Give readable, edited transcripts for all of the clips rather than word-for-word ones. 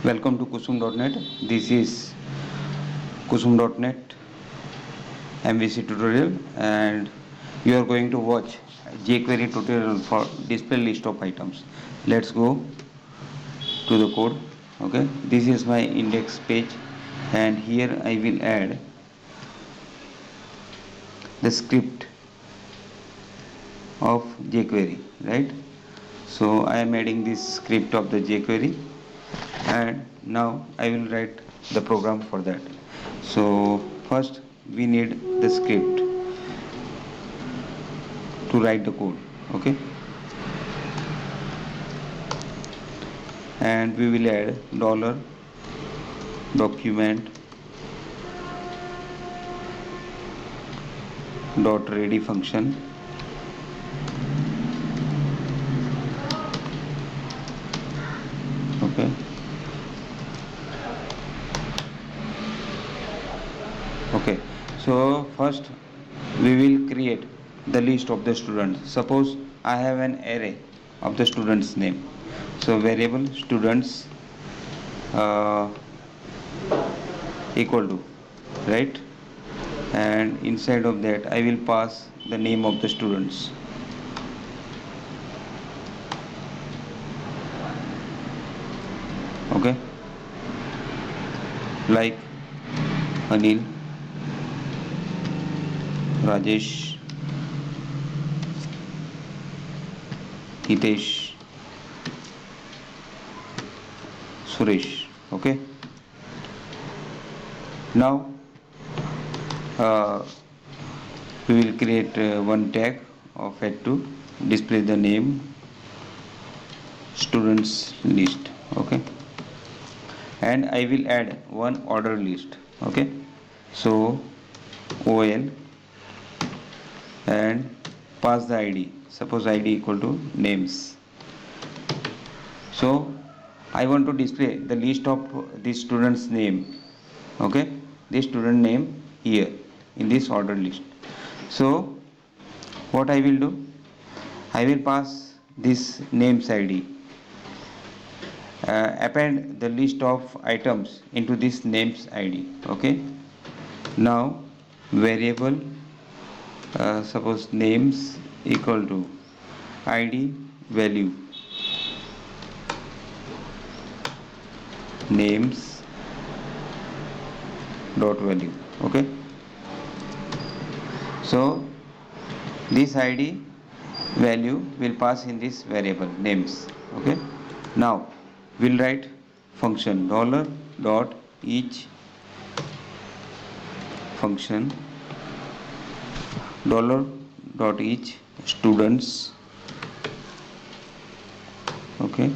Welcome to kusum.net. This is kusum.net MVC tutorial, and you are going to watch Jquery tutorial for display list of items. Let's go to the code. Okay, this is my index page, and here I will add the script of Jquery, right? So I am adding this script of the Jquery, and now I will write the program for that. So first we need the script to write the code. Okay, and we will add dollar document dot ready function. Okay, okay, so first we will create the list of the students. Suppose I have an array of the students name, so variable students equal to, right, and inside of that I will pass the name of the students. Okay, like Anil, Rajesh, Hitesh, Suresh. Okay, now we will create one tag of it to display the name students list. Okay, and I will add one order list. Okay, so OL and pass the ID. Suppose ID equal to names. So I want to display the list of the student's name. Okay, the student name here in this order list. So what I will do, I will pass this names ID, append the list of items into this names ID. Okay, now variable suppose names equal to ID value names dot value. Okay, so this ID value will pass in this variable names. Okay, now we'll write function dollar dot each function dollar dot each students. Okay,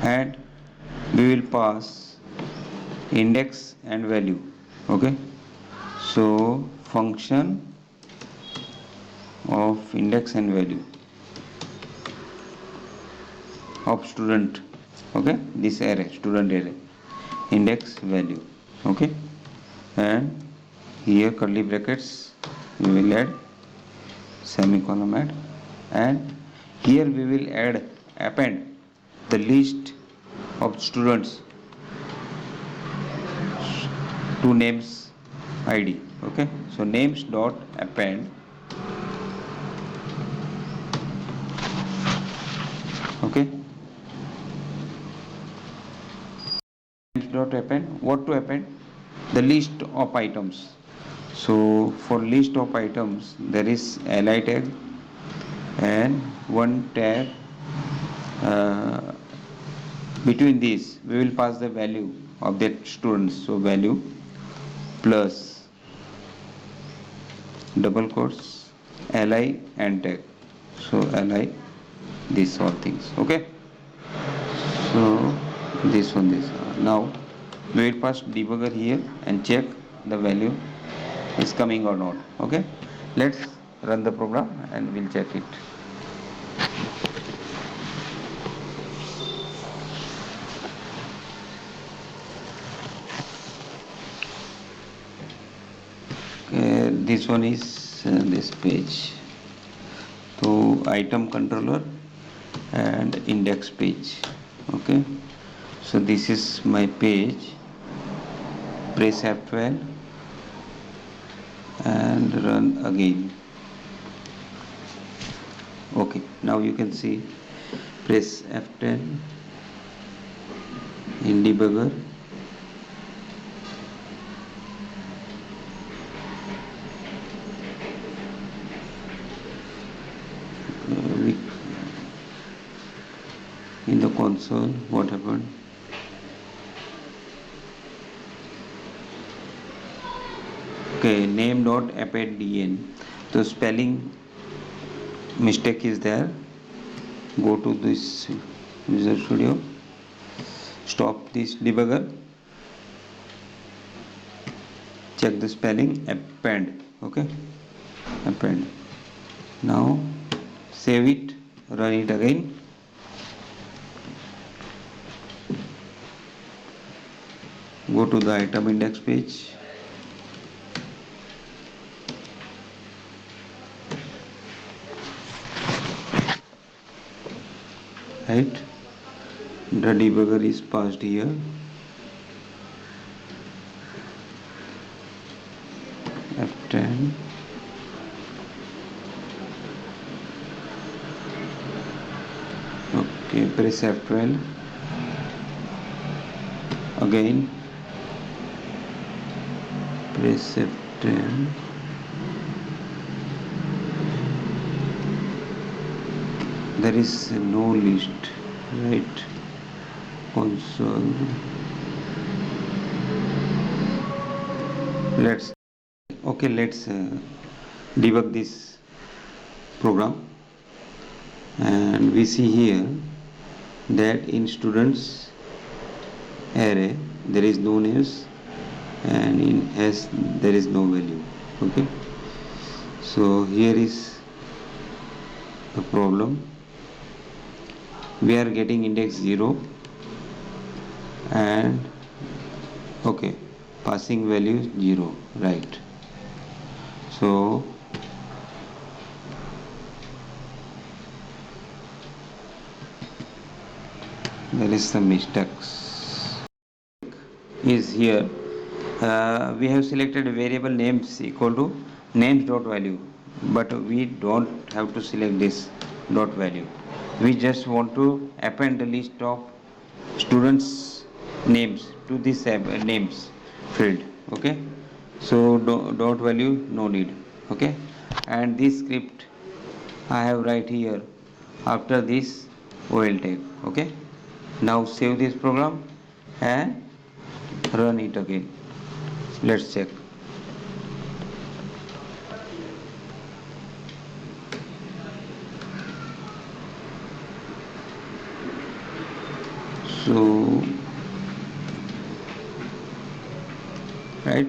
and we will pass index and value. Okay, so function of index and value of student. Okay, this array student array index value. Okay, and here curly brackets we will add semicolon add, and here we will add append the list of students to names ID. Okay, so names dot append. Okay, names dot append. What to append? The list of items. So for list of items there is li tag and one tag. Between these we will pass the value of that students. So value plus double quotes li and tag. So li these all things. Okay, so this one this. Now we will pass debugger here and check the value is coming or not. Okay, let's run the program and we'll check it. Okay, this one is this page. to item controller and index page. Okay, so this is my page. Press F12 and run again. Okay, now you can see, press F10 in debugger. In the console, what happened? Okay, name dot append. So spelling mistake is there. Go to this Visual Studio, stop this debugger, check the spelling, append. Okay, append. Now save it, run it again. Go to the item index page. Right, the debugger is passed here. F10. Okay, press F12 again, press F10. There is no list, right? Console. Let's debug this program, and we see here that in students array there is no names, and in S there is no value. Okay, so here is the problem. We are getting index 0 and okay, passing value 0, right? So there is some mistakes is here. We have selected variable names equal to names dot value, but we don't have to select this dot value. We just want to append the list of students names to this names field. Okay, so dot value no need. Okay, and this script I have right here after this OL tag. Okay, now save this program and run it again. Let's check. So right,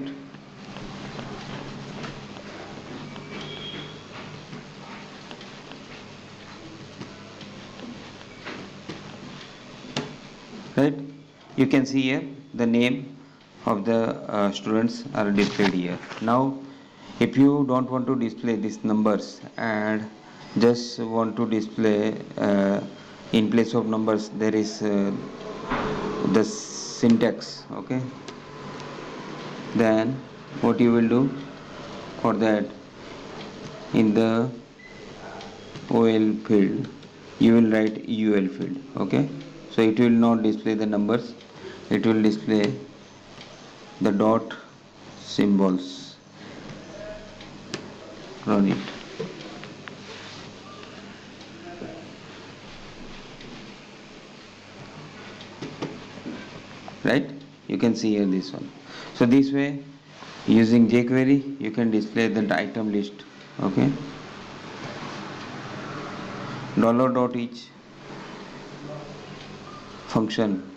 you can see here the name of the students are displayed here. Now if you don't want to display these numbers and just want to display in place of numbers there is the syntax. Okay, then what you will do for that, in the OL field you will write UL field. Okay, so it will not display the numbers, it will display the dot symbols. Run it. Right, you can see here this one. So this way, using Jquery you can display the item list. Okay, $.each function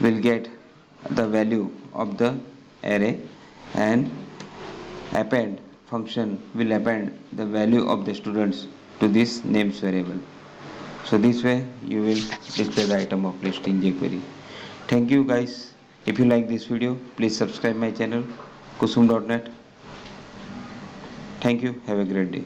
will get the value of the array, and append function will append the value of the students to this names variable. So this way you will display the item of list in Jquery. Thank you guys. If you like this video, please subscribe my channel kusum.net. Thank you. Have a great day.